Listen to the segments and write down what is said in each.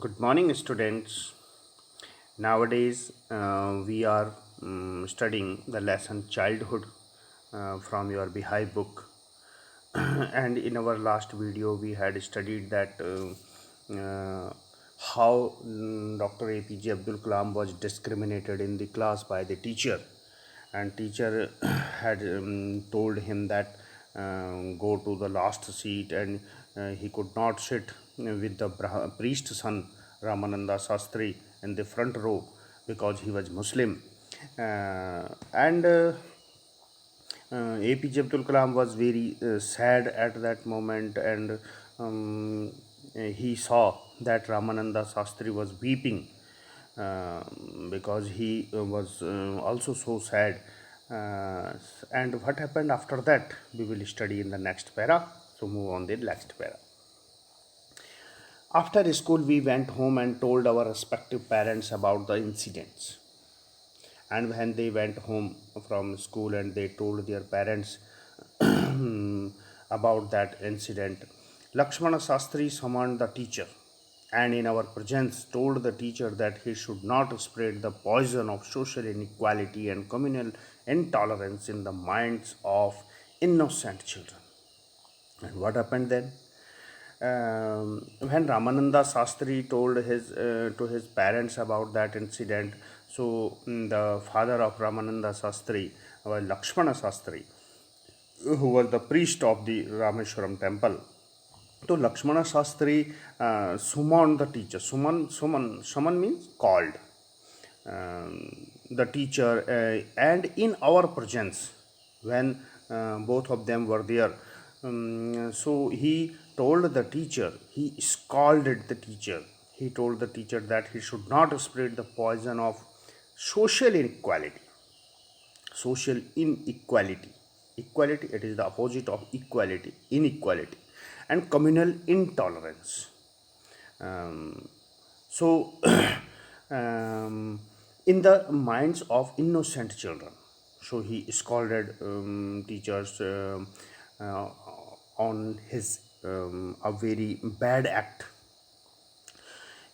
Good morning, students. Nowadays, we are studying the lesson Childhood from your Behive book. And in our last video, we had studied that how Dr. APJ Abdul Kalam was discriminated in the class by the teacher, and teacher had told him that go to the last seat, and he could not sit with the priest's son Ramananda Sastri in the front row because he was Muslim. And APJ Abdul Kalam was very sad at that moment, and he saw that Ramananda Sastri was weeping because he was also so sad. And what happened after that, we will study in the next para. So move on the next para. After school, we went home and told our respective parents about the incidents. And when they went home from school and they told their parents about that incident, Lakshmana Sastri summoned the teacher and in our presence told the teacher that he should not spread the poison of social inequality and communal intolerance in the minds of innocent children. And what happened then? When Ramananda Sastri told to his parents about that incident, so the father of Ramananda Sastri was Lakshmana Sastri, who was the priest of the Rameshwaram temple. So Lakshmana Sastri summoned the teacher. Suman means called the teacher, and in our presence, when both of them were there, so he told the teacher, he scolded the teacher. He told the teacher that he should not spread the poison of social inequality. Social inequality. Equality, it is the opposite of equality, inequality, and communal intolerance. So, in the minds of innocent children, so he scolded teachers uh, on his a very bad act.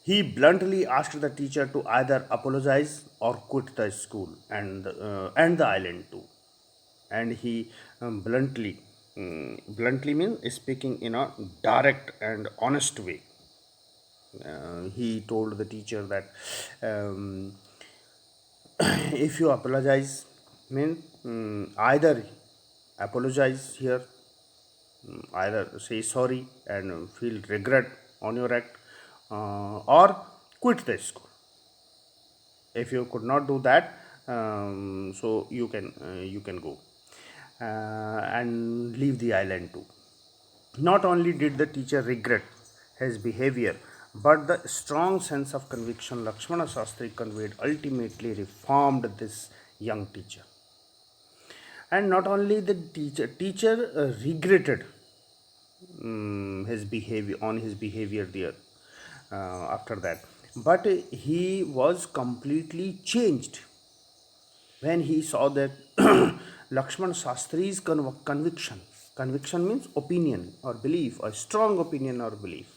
He bluntly asked the teacher to either apologize or quit the school and the island too. And he bluntly means speaking in a direct and honest way. He told the teacher that um, if you apologize, means either apologize here, either say sorry and feel regret on your act, or quit the school. If you could not do that, so you can go and leave the island too. Not only did the teacher regret his behavior, but the strong sense of conviction Lakshmana Sastri conveyed ultimately reformed this young teacher. And not only the teacher regretted his behavior there after that, but he was completely changed when he saw that Lakshman Shastri's conviction means opinion or belief, a strong opinion or belief.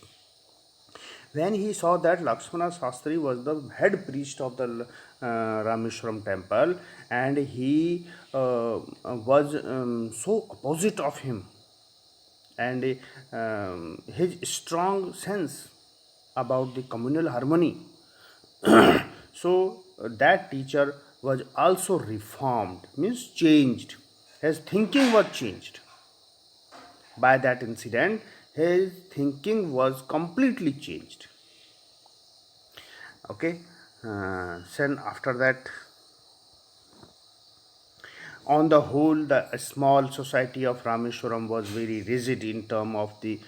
When he saw that Lakshmana Shastri was the head priest of the Rameshwaram temple, and he was so opposite of him, and his strong sense about the communal harmony, so that teacher was also reformed, means changed. His thinking was changed. By that incident, his thinking was completely changed. Okay, then after that, on the whole, the small society of Rameshwaram was very rigid in terms of the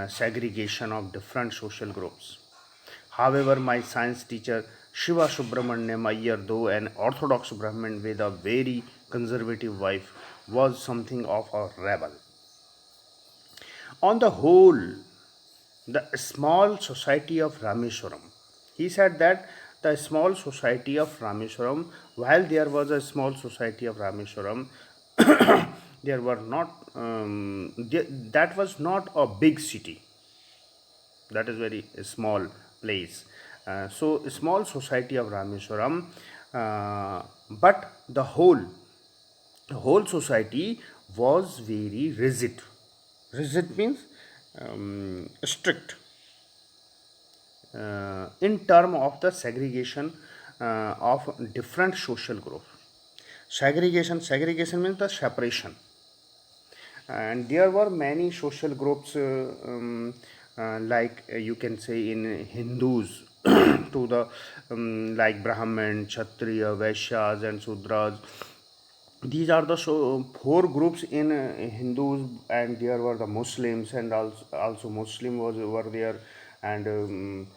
segregation of different social groups. However, my science teacher Shiva Subramanyam Iyer, though an orthodox Brahmin with a very conservative wife, was something of a rebel. On the whole, the small society of Rameshwaram, he said that the small society of Rameshwaram, while there was a small society of Rameshwaram, there were not, that was not a big city, that is very small place. So small society of Rameswaram, but the whole society was very rigid. Rigid means strict in term of the segregation of different social groups. Segregation means the separation, and there were many social groups like you can say in Hindus to the like Brahmin, Kshatriya, Vaishyas and Sudras. These are the four groups in Hindus, and there were the Muslims, and also Muslim were there, and um,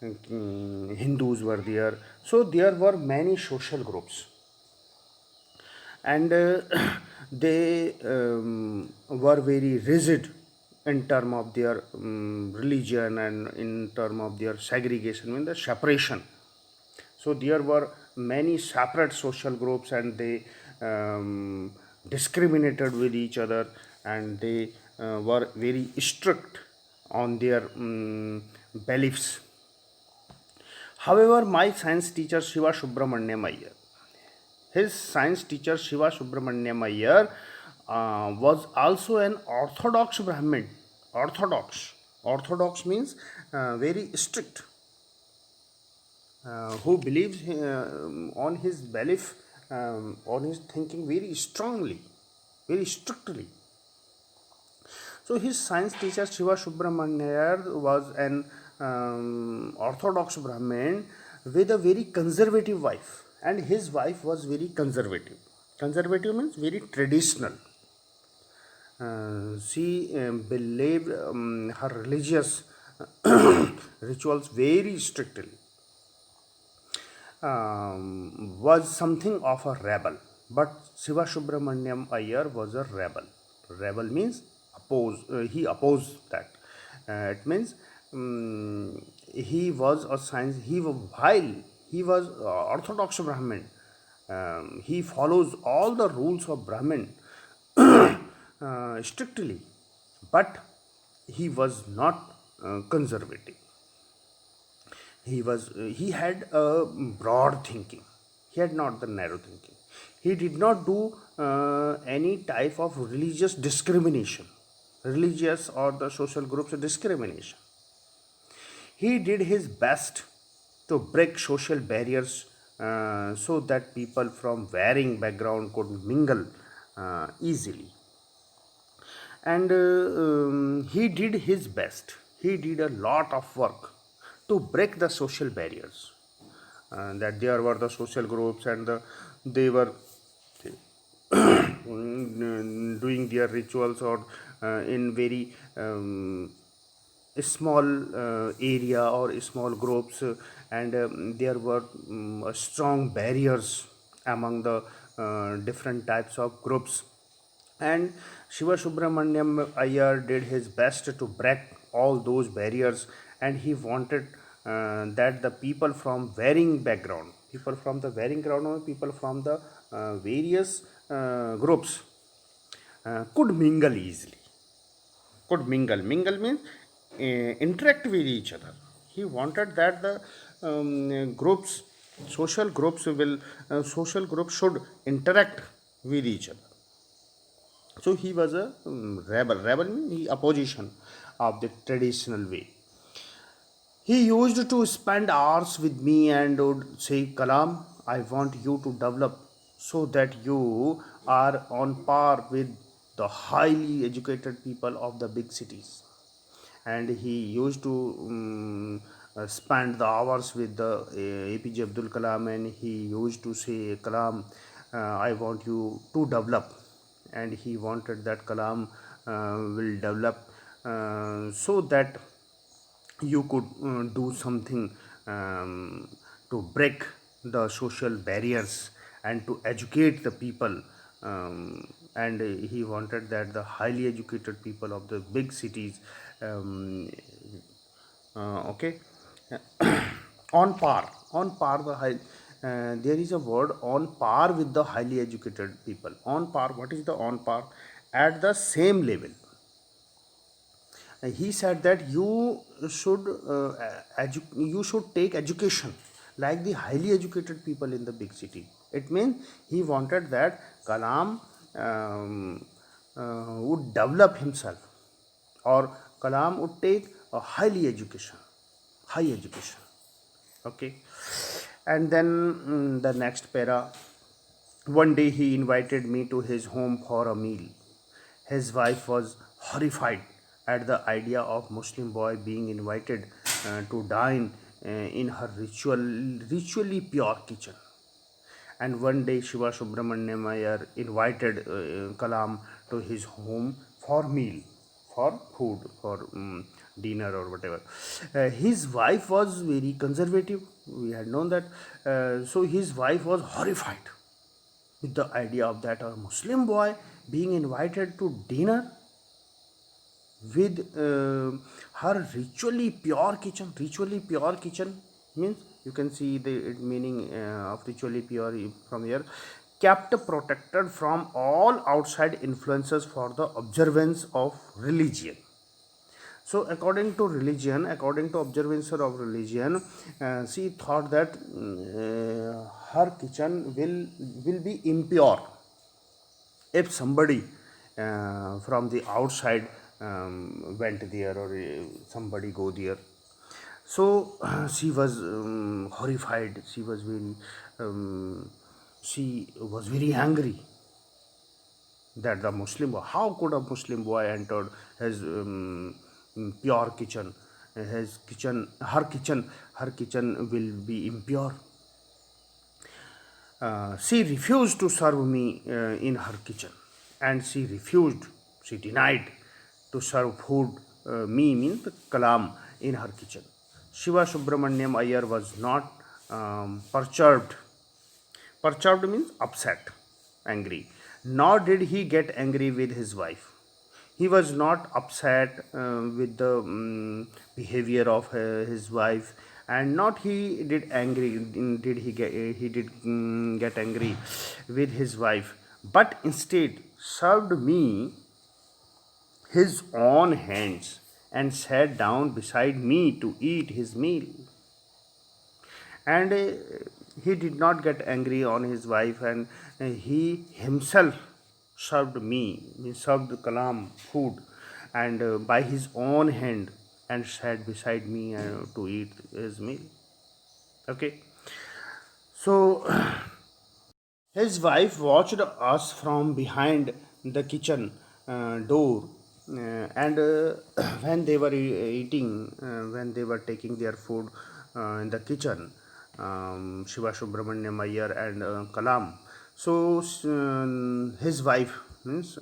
Hindus were there. So there were many social groups, and they were very rigid in term of their religion and in term of their segregation, in the separation. So there were many separate social groups, and they discriminated with each other, and they were very strict on their beliefs. However, my science teacher Shiva Subramanyam Iyer, his science teacher Shiva Subramanyam Iyer was also an Orthodox Brahmin. Orthodox. Orthodox means very strict, who believes on his belief, on his thinking very strongly, very strictly. So his science teacher Shiva Subramanyar was an Orthodox Brahmin with a very conservative wife, and his wife was very conservative. Conservative means very traditional. She believed her religious rituals very strictly. Was something of a rebel, but Shiva Subramanyam Iyer was a rebel. Rebel means oppose. He opposed that. It means he was a science. While he was Orthodox Brahmin, he follows all the rules of Brahmin strictly, but he was not conservative. He had a broad thinking. He had not the narrow thinking. He did not do any type of religious discrimination, religious or the social groups discrimination. He did his best to break social barriers so that people from varying background could mingle easily. And he did his best. He did a lot of work to break the social barriers. That there were the social groups, and they were doing their rituals or in very small area or small groups, and there were strong barriers among the different types of groups, and Shiva Subramanyam Iyer did his best to break all those barriers, and he wanted that the people from the varying background, or people from the various groups could mingle easily. Could mingle. Mingle means interact with each other. He wanted that the groups, social groups should interact with each other. So he was a rebel. Rebel means opposition of the traditional way. He used to spend hours with me and would say, Kalam, I want you to develop so that you are on par with the highly educated people of the big cities. And he used to spend the hours with the APJ Abdul Kalam, and he used to say, Kalam, I want you to develop. And he wanted that Kalam will develop so that you could do something to break the social barriers and to educate the people, and he wanted that the highly educated people of the big cities, um, okay, on par the high, there is a word on par with the highly educated people. On par, what is the on par? At the same level, He said that should you should take education like the highly educated people in the big city. It means he wanted that Kalam would develop himself, or Kalam would take a high education. Okay, and then the next para. One day he invited me to his home for a meal. His wife was horrified at the idea of Muslim boy being invited to dine in her ritually pure kitchen. And one day Shiva Subramaniam Iyer invited Kalam to his home for meal, for food, for dinner or whatever. His wife was very conservative. We had known that. So his wife was horrified with the idea of that a Muslim boy being invited to dinner with her ritually pure kitchen. Ritually pure kitchen means, you can see the meaning of ritually pure from here: kept protected from all outside influences for the observance of religion. So according to observance of religion, she thought that her kitchen will be impure if somebody from the outside went there, or somebody go there. So she was horrified. Um, she was very angry that the Muslim boy, how could a Muslim boy entered his pure kitchen? His kitchen, her kitchen will be impure. She refused to serve me in her kitchen, and she denied to serve food, me means the Kalam, in her kitchen. Shiva Subramaniam Iyer was not perturbed. Perturbed means upset, angry. Nor did he get angry with his wife. He was not upset with the behavior of his wife, and not he did angry. He did get angry with his wife, but instead served me his own hands and sat down beside me to eat his meal. And he did not get angry on his wife, and he himself served Kalam food, and by his own hand, and sat beside me to eat his meal. Okay, so his wife watched us from behind the kitchen door, and when they were when they were taking their food in the kitchen, Shiva Subramaniam Iyer and Kalam. So his wife, means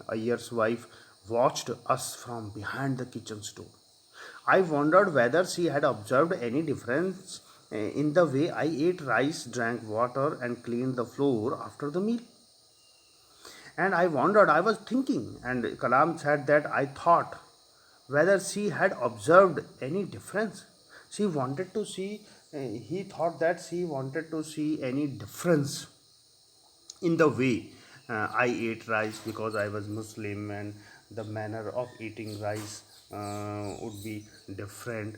Iyer's wife, watched us from behind the kitchen door. I wondered whether she had observed any difference in the way I ate rice, drank water, and cleaned the floor after the meal. And I was thinking, and Kalam said that I thought whether she had observed any difference. She wanted to see, he thought that she wanted to see any difference in the way I ate rice, because I was Muslim, and the manner of eating rice would be different.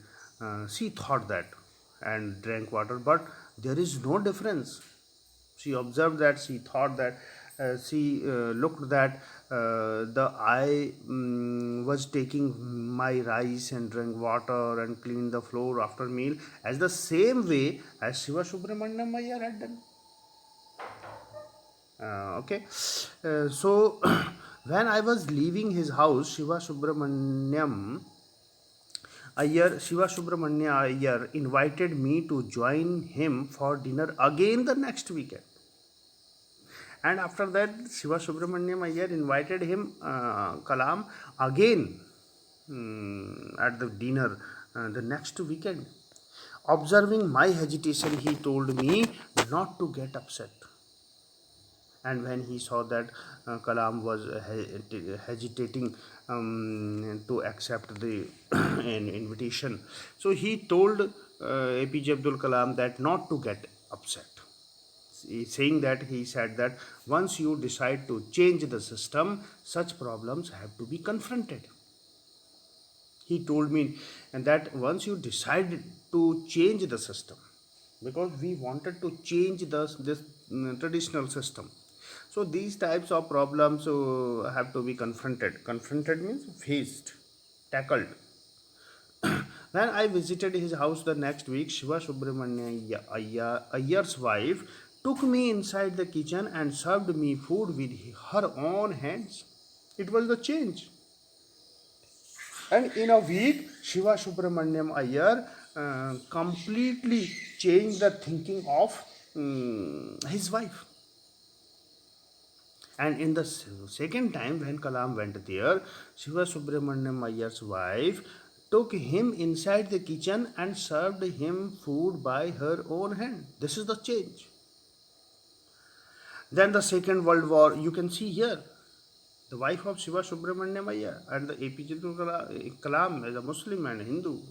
She thought that, and drank water, but there is no difference. She observed that, she thought that, she looked that the I was taking my rice and drank water and cleaned the floor after meal as the same way as Shiva Subramaniam Iyer had done. Okay, so when I was leaving his house, Shiva Subramania Iyer invited me to join him for dinner again the next weekend. And after that, Shiva Subramaniam Iyer invited him, Kalam, again at the dinner the next weekend. Observing my hesitation, he told me not to get upset. And when he saw that Kalam was hesitating to accept the an invitation, so he told APJ Abdul Kalam that not to get upset. Saying that, he said that once you decide to change the system, such problems have to be confronted. He told me and that once you decided to change the system, because we wanted to change this traditional system, so these types of problems have to be confronted. Confronted means faced, tackled. When I visited his house the next week, Shiva Subramanya Iyer's wife took me inside the kitchen and served me food with her own hands. It was the change. And in a week, Shiva Subramaniam Iyer completely changed the thinking of his wife. And in the second time, when Kalam went there, Shiva Subramaniam Iyer's wife took him inside the kitchen and served him food by her own hand. This is the change. Then the Second World War, you can see here, the wife of Shiva Subramaniam Iyer and the APJ Abdul Kalam as a Muslim and Hindu,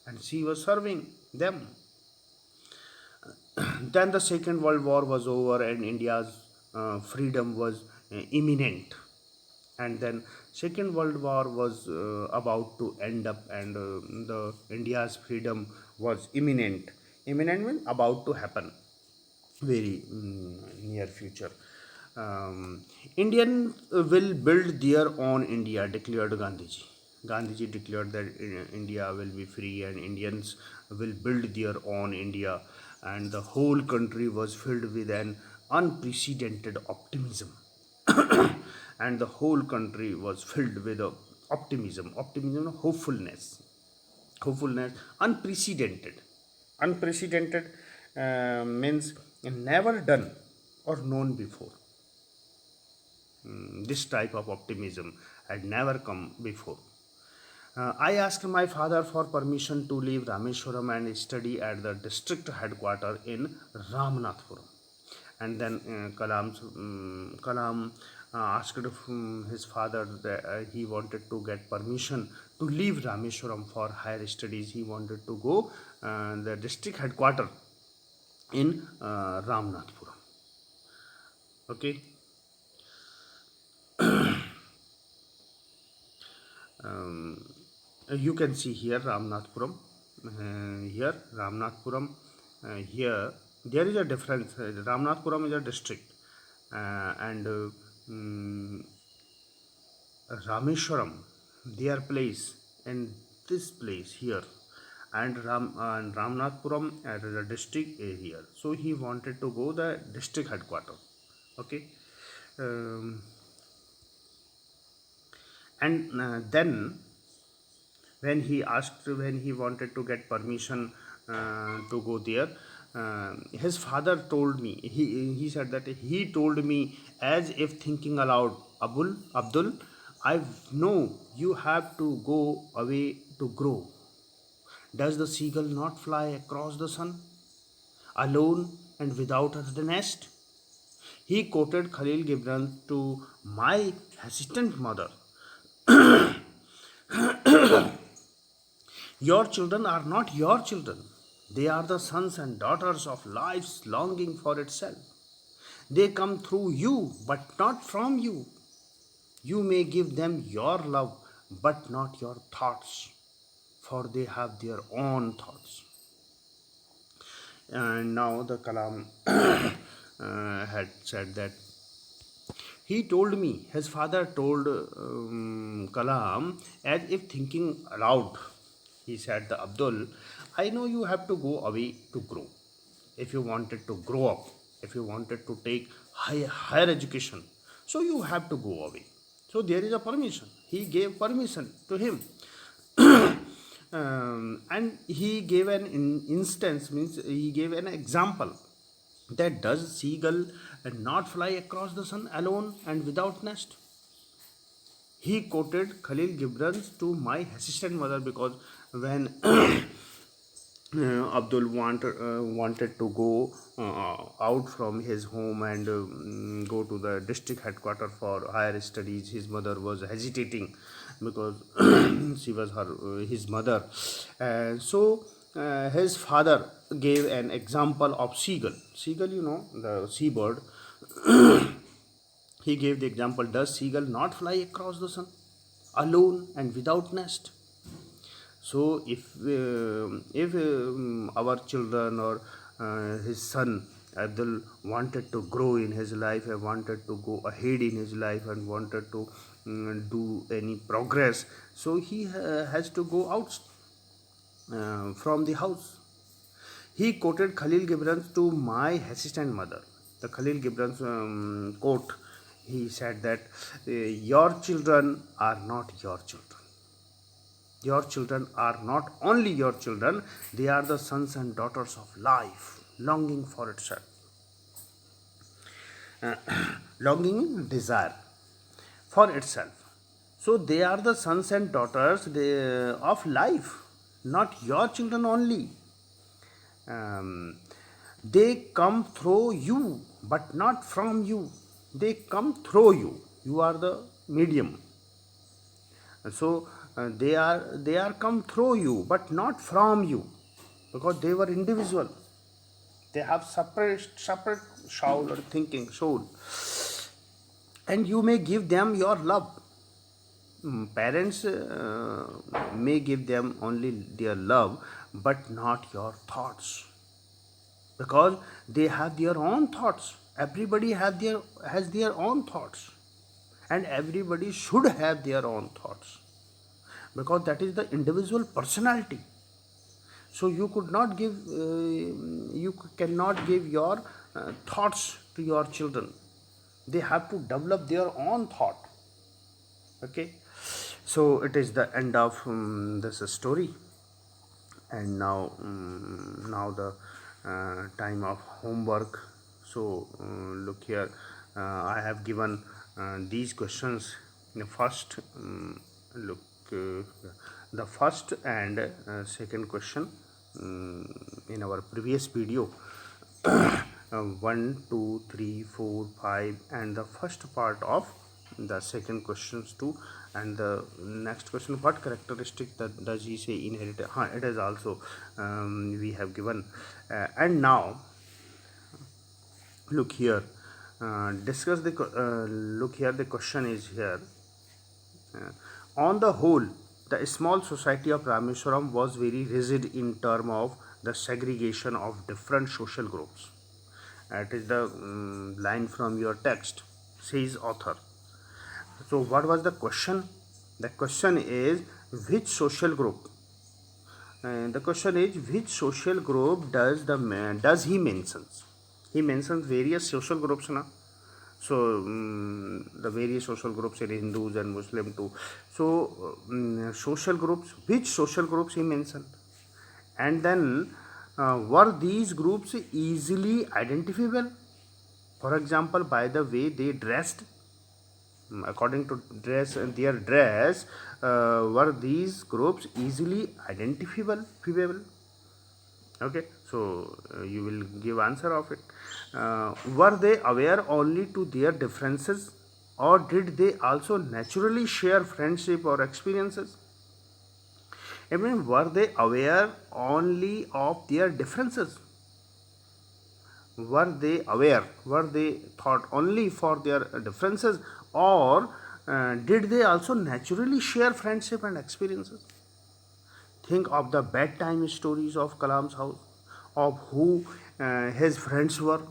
and she was serving them. Then the Second World War was over and India's freedom was imminent. And then Second World War was about to end up, and the India's freedom was imminent. Imminent means about to happen, very near future. Indian will build their own India, declared Gandhiji. Gandhiji declared that India will be free and Indians will build their own India, and the whole country was filled with an unprecedented optimism. And the whole country was filled with optimism, hopefulness, unprecedented means never done or known before. This type of optimism had never come before. I asked my father for permission to leave Rameshwaram and study at the district headquarters in Ramnathpuram. And then Kalam asked his father that he wanted to get permission to leave Rameshwaram for higher studies. He wanted to go the district headquarters in Ramnathpuram. Okay. You can see here Ramnathpuram. Here Ramnathpuram. Here there is a difference. Ramnathpuram is a district, and Rameshwaram, their place, and this place here, and Ramnathpuram as a district is here. So he wanted to go the district headquarters. Okay. And then when he wanted to get permission to go there, his father told me, he said that he told me as if thinking aloud, Abdul, I know you have to go away to grow. Does the seagull not fly across the sun alone and without a nest? He quoted Khalil Gibran to my hesitant mother. Your children are not your children. They are the sons and daughters of life's longing for itself. They come through you, but not from you. You may give them your love, but not your thoughts, for they have their own thoughts. And now the Kalam had said that he told me, his father told Kalam as if thinking aloud. He said, the Abdul, I know you have to go away to grow. If you wanted to grow up, if you wanted to take higher education, so you have to go away. So there is a permission. He gave permission to him. And he gave an instance, means he gave an example, that does seagull not fly across the sun alone and without nest? He quoted Khalil Gibran to my assistant mother, because when Abdul wanted to go out from his home and go to the district headquarters for higher studies, his mother was hesitating because she was his mother. So his father gave an example of seagull. Seagull, the seabird. He gave the example, does seagull not fly across the sun alone and without nest? So if our children or his son Abdul wanted to grow in his life and wanted to go ahead in his life and wanted to do any progress, so he has to go out from the house. He quoted Khalil Gibran to my assistant mother. The Khalil Gibran's quote, he said that your children are not your children. Your children are not only your children, they are the sons and daughters of life, longing for itself. Longing, desire for itself. So they are the sons and daughters of life, not your children only. Um, they come through you, but not from you. They come through you. You are the medium. So they are come through you, but not from you, because they were individual. They have separate soul or thinking soul, and you may give them your love. Parents may give them only their love, but not your thoughts, because they have their own thoughts. Everybody has their own thoughts, and everybody should have their own thoughts, because that is the individual personality. So you cannot give your thoughts to your children. They have to develop their own thought. Okay, so it is the end of this story, and now the time of homework. So look here, I have given these questions. The first look the first and second question in our previous video. 1 2 3 4 5 and the first part of the second questions too, and the next question, what characteristic that does he say inherit? It is also we have given. And now look here, discuss the look here, the question is here. On the whole, the small society of Rameswaram was very rigid in terms of the segregation of different social groups. It is the line from your text, says author. So what was the question? The question is which social group? The question is which social group does he mentions? He mentions various social groups, na? So the various social groups in Hindus and Muslim too. So social groups, which social groups he mentioned? And then were these groups easily identifiable? For example, by the way they dressed, according to their dress, were these groups easily identifiable? Okay, so you will give answer of it. Were they aware only to their differences, or did they also naturally share friendship or experiences? I mean, were they aware only of their differences? Were they thought only for their differences, or did they also naturally share friendship and experiences? Think of the bedtime stories of Kalam's house, of who his friends were,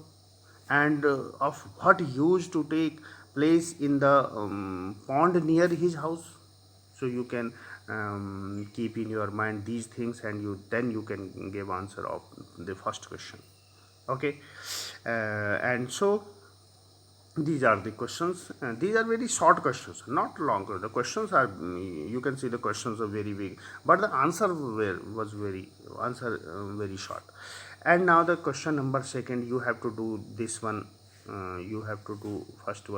and of what used to take place in the pond near his house. So you can keep in your mind these things, and you can give answer of the first question. Okay, and so these are the questions. These are very short questions, not longer. The questions are, you can see the questions are very big, but the answer was very short. And now the question number second, you have to do this one. You have to do first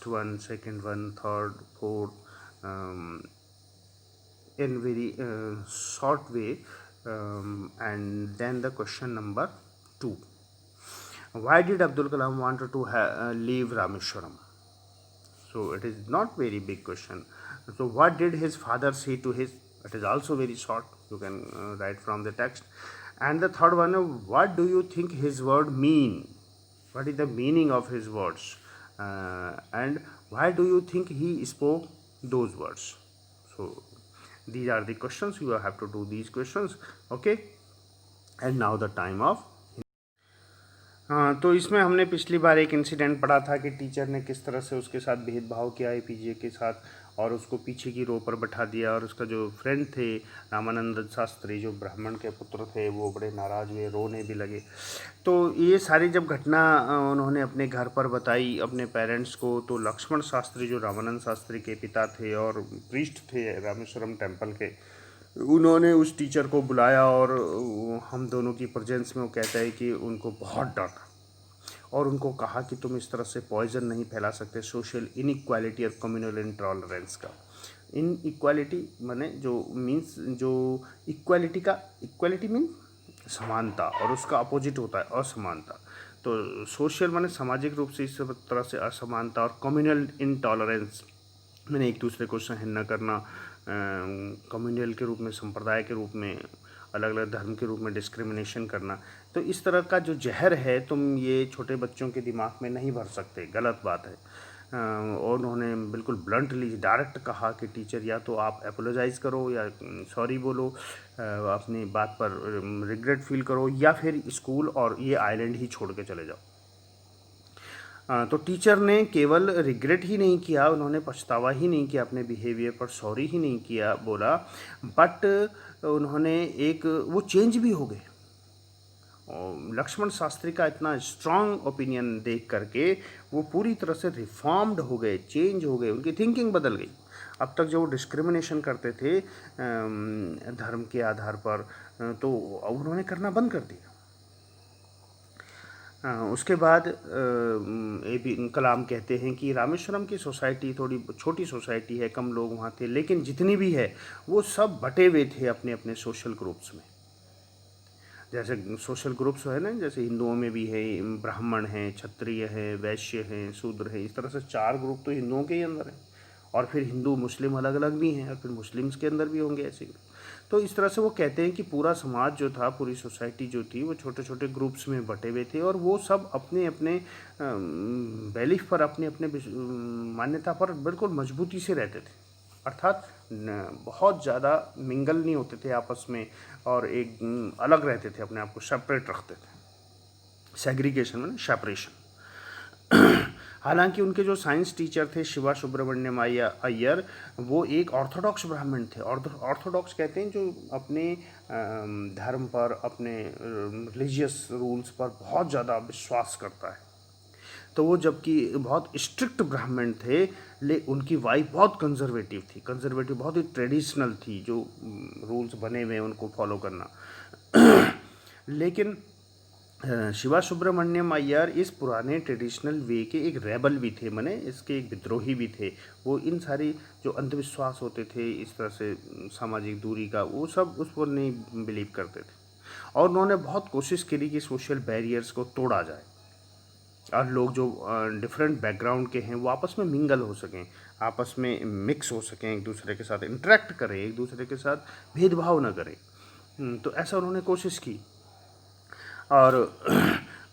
one, second one, third, fourth, in very short way, and then the question number 2. Why did Abdul Kalam wanted to leave Rameshwaram? So it is not very big question. So what did his father say to his? It is also very short. You can write from the text. And the third one, what do you think his word mean? What is the meaning of his words? And why do you think he spoke those words? So these are the questions. You have to do these questions. Okay. And now the time of हाँ, तो इसमें हमने पिछली बार एक incident पढ़ा था कि teacher ने किस तरह से उसके साथ भेदभाव किया एपीजे के साथ और उसको पीछे की रो पर बैठा दिया, और उसका जो फ्रेंड थे रामानंद शास्त्री जो ब्राह्मण के पुत्र थे वो बड़े नाराज़ हुए, रोने भी लगे। तो ये सारी जब घटना उन्होंने अपने घर पर बताई अपने पेरेंट्स को, तो लक्ष्मण शास्त्री जो रामानंद शास्त्री के पिता थे और प्रीस्ट थे रामेश्वरम टेम्पल के, उन्होंने उस टीचर को बुलाया और हम दोनों की प्रेजेंस में वो कहता है कि उनको बहुत डांटा और उनको कहा कि तुम इस तरह से पॉइजन नहीं फैला सकते सोशल इनइक्वालिटी और कम्युनल इंटॉलरेंस का। इन इक्वालिटी माने जो मीन्स जो इक्वालिटी मीन समानता, और उसका अपोजिट होता है असमानता। तो सोशल माने सामाजिक रूप से इस तरह से असमानता, और कम्युनल इनटॉलरेंस मैंने एक दूसरे को सहन न करना, कम्युनल के रूप में, संप्रदाय के रूप में, अलग अलग धर्म के रूप में डिस्क्रिमिनेशन करना। तो इस तरह का जो जहर है तुम ये छोटे बच्चों के दिमाग में नहीं भर सकते, गलत बात है। और उन्होंने बिल्कुल ब्लंटली डायरेक्ट कहा कि टीचर या तो आप अपोलोजाइज़ करो या सॉरी बोलो, अपनी बात पर रिग्रेट फील करो, या फिर स्कूल और ये आइलैंड ही छोड़ के चले जाओ। तो टीचर ने केवल रिग्रेट ही नहीं किया, उन्होंने पछतावा ही नहीं किया, अपने बिहेवियर पर सॉरी ही नहीं किया बोला, बट उन्होंने एक वो चेंज भी हो गए। लक्ष्मण शास्त्री का इतना स्ट्रांग ओपिनियन देख करके वो पूरी तरह से रिफॉर्म्ड हो गए, चेंज हो गए, उनकी थिंकिंग बदल गई। अब तक जो वो डिस्क्रिमिनेशन करते थे धर्म के आधार पर, तो उन्होंने करना बंद कर दिया। उसके बाद कलाम कहते हैं कि रामेश्वरम की सोसाइटी थोड़ी छोटी सोसाइटी है, कम लोग वहाँ थे, लेकिन जितनी भी है वो सब बटे हुए थे अपने अपने सोशल ग्रुप्स में। जैसे सोशल ग्रुप्स है ना, जैसे हिंदुओं में भी है, ब्राह्मण हैं, क्षत्रिय हैं, वैश्य हैं, शूद्र हैं, इस तरह से 4 ग्रुप तो हिंदुओं के ही अंदर हैं, और फिर हिंदू मुस्लिम अलग अलग भी हैं, और फिर मुस्लिम्स के अंदर भी होंगे ऐसे। तो इस तरह से वो कहते हैं कि पूरा समाज जो था, पूरी सोसाइटी जो थी, वो छोटे छोटे ग्रुप्स में बटे हुए थे, और वो सब अपने अपने बिलीफ पर, अपने अपने मान्यता पर बिल्कुल मजबूती से रहते थे। अर्थात बहुत ज़्यादा मिंगल नहीं होते थे आपस में, और एक अलग रहते थे, अपने आप को सेपरेट रखते थे। सेग्रीगेशन में सेपरेशन। हालांकि उनके जो साइंस टीचर थे शिवा सुब्रमण्यम अय्यर, वो एक ऑर्थोडॉक्स ब्राह्मण थे। ऑर्थोडॉक्स कहते हैं जो अपने धर्म पर, अपने रिलीजियस रूल्स पर बहुत ज़्यादा विश्वास करता है। तो वो जबकि बहुत स्ट्रिक्ट ब्राह्मण थे, उनकी वाइफ बहुत कंजर्वेटिव थी, बहुत ही ट्रेडिशनल थी, जो रूल्स बने हुए हैं उनको फॉलो करना। लेकिन शिवा सुब्रमण्यम अय्यर इस पुराने ट्रेडिशनल वे के एक रेबल भी थे, माने इसके एक विद्रोही भी थे। वो इन सारी जो अंधविश्वास होते थे, इस तरह से सामाजिक दूरी का, वो सब उस पर नहीं बिलीव करते थे, और उन्होंने बहुत कोशिश करी कि सोशल बैरियर्स को तोड़ा जाए और लोग जो डिफरेंट बैकग्राउंड के हैं वो आपस में मिंगल हो सकें, आपस में मिक्स हो सकें, एक दूसरे के साथ इंटरेक्ट करें, एक दूसरे के साथ भेदभाव न करें। तो ऐसा उन्होंने कोशिश की, और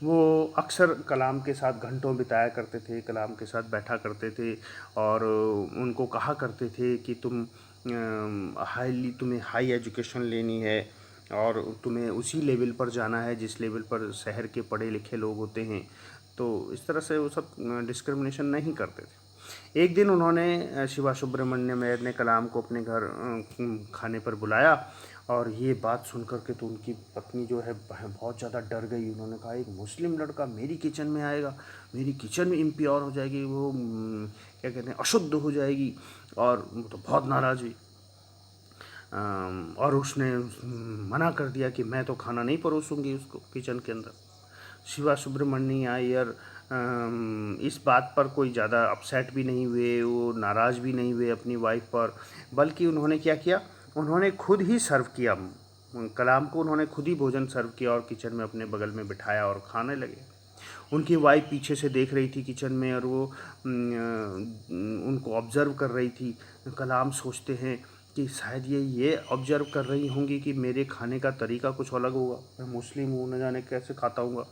वो अक्सर कलाम के साथ घंटों बिताया करते थे, कलाम के साथ बैठा करते थे, और उनको कहा करते थे कि तुम्हें हाई एजुकेशन लेनी है, और तुम्हें उसी लेवल पर जाना है जिस लेवल पर शहर के पढ़े लिखे लोग होते हैं। तो इस तरह से वो सब डिस्क्रिमिनेशन नहीं करते थे। एक दिन उन्होंने शिवा सुब्रमण्यम अय्यर ने कलाम को अपने घर खाने पर बुलाया, और ये बात सुन कर के तो उनकी पत्नी जो है बहुत ज़्यादा डर गई। उन्होंने कहा एक मुस्लिम लड़का मेरी किचन में आएगा, मेरी किचन में इम्प्योर हो जाएगी, वो क्या कहते हैं, अशुद्ध हो जाएगी, और वो तो बहुत नाराज़ हुई। और उसने मना कर दिया कि मैं तो खाना नहीं परोसूंगी उसको किचन के अंदर। शिवा सुब्रमण्यम अय्यर इस बात पर कोई ज़्यादा अपसेट भी नहीं हुए, वो नाराज़ भी नहीं हुए अपनी वाइफ पर, बल्कि उन्होंने क्या किया, उन्होंने खुद ही सर्व किया कलाम को, उन्होंने खुद ही भोजन सर्व किया और किचन में अपने बगल में बिठाया और खाने लगे। उनकी वाइफ पीछे से देख रही थी किचन में, और वो उनको ऑब्ज़र्व कर रही थी। कलाम सोचते हैं कि शायद ये ऑब्ज़र्व कर रही होंगी कि मेरे खाने का तरीका कुछ अलग होगा, मैं मुस्लिम हूँ, न जाने कैसे खाता हूँगा,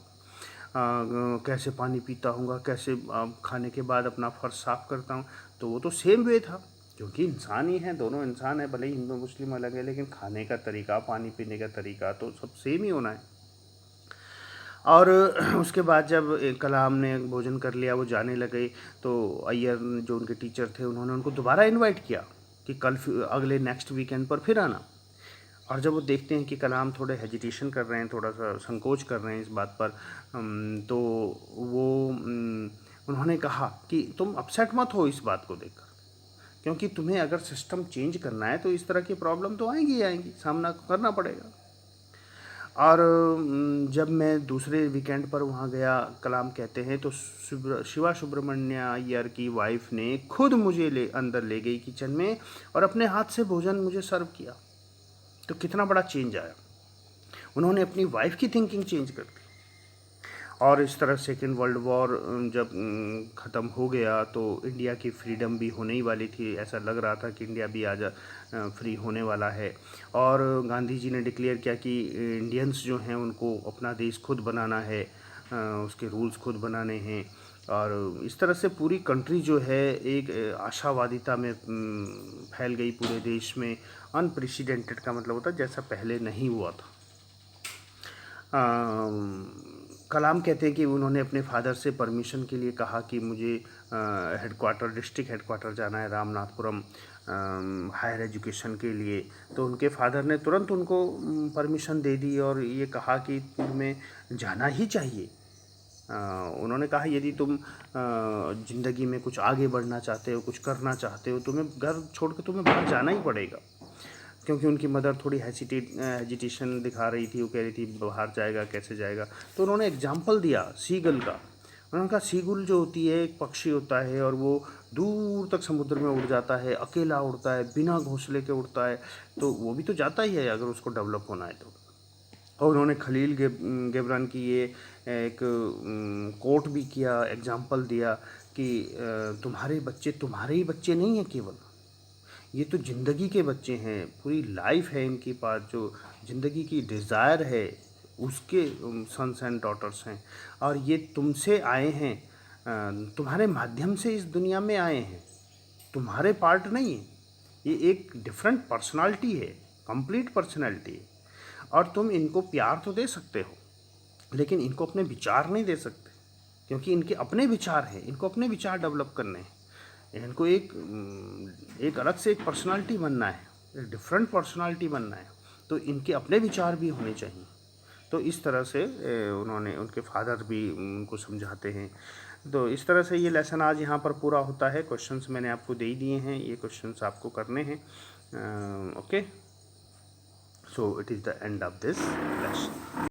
कैसे पानी पीता हूँगा, कैसे खाने के बाद अपना फर्श साफ़ करता हूँ। तो वो तो सेम वे था, क्योंकि इंसान ही है, दोनों इंसान है, भले ही हिंदू मुस्लिम अलग है, लेकिन खाने का तरीका, पानी पीने का तरीका तो सब सेम ही होना है। और उसके बाद जब कलाम ने भोजन कर लिया, वो जाने लगे, तो अय्यर जो उनके टीचर थे उन्होंने उनको दोबारा इनवाइट किया कि कल अगले नेक्स्ट वीकेंड पर फिर आना। और जब वो देखते हैं कि कलाम थोड़े हेजिटेशन कर रहे हैं, थोड़ा सा संकोच कर रहे हैं इस बात पर, तो वो उन्होंने कहा कि तुम अपसेट मत हो इस बात को देखकर, क्योंकि तुम्हें अगर सिस्टम चेंज करना है तो इस तरह की प्रॉब्लम तो आएंगी ही आएंगी, सामना करना पड़ेगा। और जब मैं दूसरे वीकेंड पर वहाँ गया, कलाम कहते हैं, तो शिवा सुब्रमण्य अय्यर की वाइफ ने खुद मुझे अंदर ले गई किचन में और अपने हाथ से भोजन मुझे सर्व किया। तो कितना बड़ा चेंज आया, उन्होंने अपनी वाइफ की थिंकिंग चेंज कर दी। और इस तरह सेकेंड वर्ल्ड वॉर जब ख़त्म हो गया तो इंडिया की फ्रीडम भी होने ही वाली थी, ऐसा लग रहा था कि इंडिया भी आज फ्री होने वाला है। और गांधी जी ने डिक्लेयर किया कि इंडियंस जो हैं उनको अपना देश खुद बनाना है, उसके रूल्स खुद बनाने हैं। और इस तरह से पूरी कंट्री जो है एक आशावादिता में फैल गई पूरे देश में। अनप्रेसिडेंटेड का मतलब होता है जैसा पहले नहीं हुआ था। कलाम कहते हैं कि उन्होंने अपने फादर से परमिशन के लिए कहा कि मुझे हेडक्वार्टर, डिस्ट्रिक्ट हेडक्वार्टर जाना है रामनाथपुरम हायर एजुकेशन के लिए। तो उनके फादर ने तुरंत उनको परमिशन दे दी और ये कहा कि तुम्हें जाना ही चाहिए। उन्होंने कहा यदि तुम ज़िंदगी में कुछ आगे बढ़ना चाहते हो, कुछ करना चाहते हो, तुम्हें घर छोड़ के तुम्हें बाहर जाना ही पड़ेगा। क्योंकि उनकी मदर थोड़ी हेजिटेशन दिखा रही थी, वो कह रही थी बाहर जाएगा कैसे जाएगा। तो उन्होंने एग्जाम्पल दिया सीगल का। उन्होंने कहा सीगुल जो होती है एक पक्षी होता है और वो दूर तक समुद्र में उड़ जाता है, अकेला उड़ता है, बिना घोंसले के उड़ता है, तो वो भी तो जाता ही है अगर उसको डेवलप होना है तो। और उन्होंने खलील गिब्रान की ये एक कोट भी किया, एग्जाम्पल दिया कि तुम्हारे बच्चे तुम्हारे ही बच्चे नहीं हैं केवल, ये तो ज़िंदगी के बच्चे हैं, पूरी लाइफ है इनके पास, जो ज़िंदगी की डिज़ायर है उसके सन्स एंड डॉटर्स हैं। और ये तुमसे आए हैं, तुम्हारे माध्यम से इस दुनिया में आए हैं, तुम्हारे पार्ट नहीं है। ये एक डिफरेंट पर्सनालिटी है, कंप्लीट पर्सनालिटी है। और तुम इनको प्यार तो दे सकते हो, लेकिन इनको अपने विचार नहीं दे सकते, क्योंकि इनके अपने विचार हैं, इनको अपने विचार डेवलप करने हैं। इनको एक अलग से एक पर्सनालिटी बनना है, एक डिफरेंट पर्सनालिटी बनना है, तो इनके अपने विचार भी होने चाहिए। तो इस तरह से उन्होंने, उनके फादर भी उनको समझाते हैं। तो इस तरह से ये लेसन आज यहाँ पर पूरा होता है। क्वेश्चंस मैंने आपको दे दिए हैं, ये क्वेश्चंस आपको करने हैं। Okay, so it is the end of this lesson.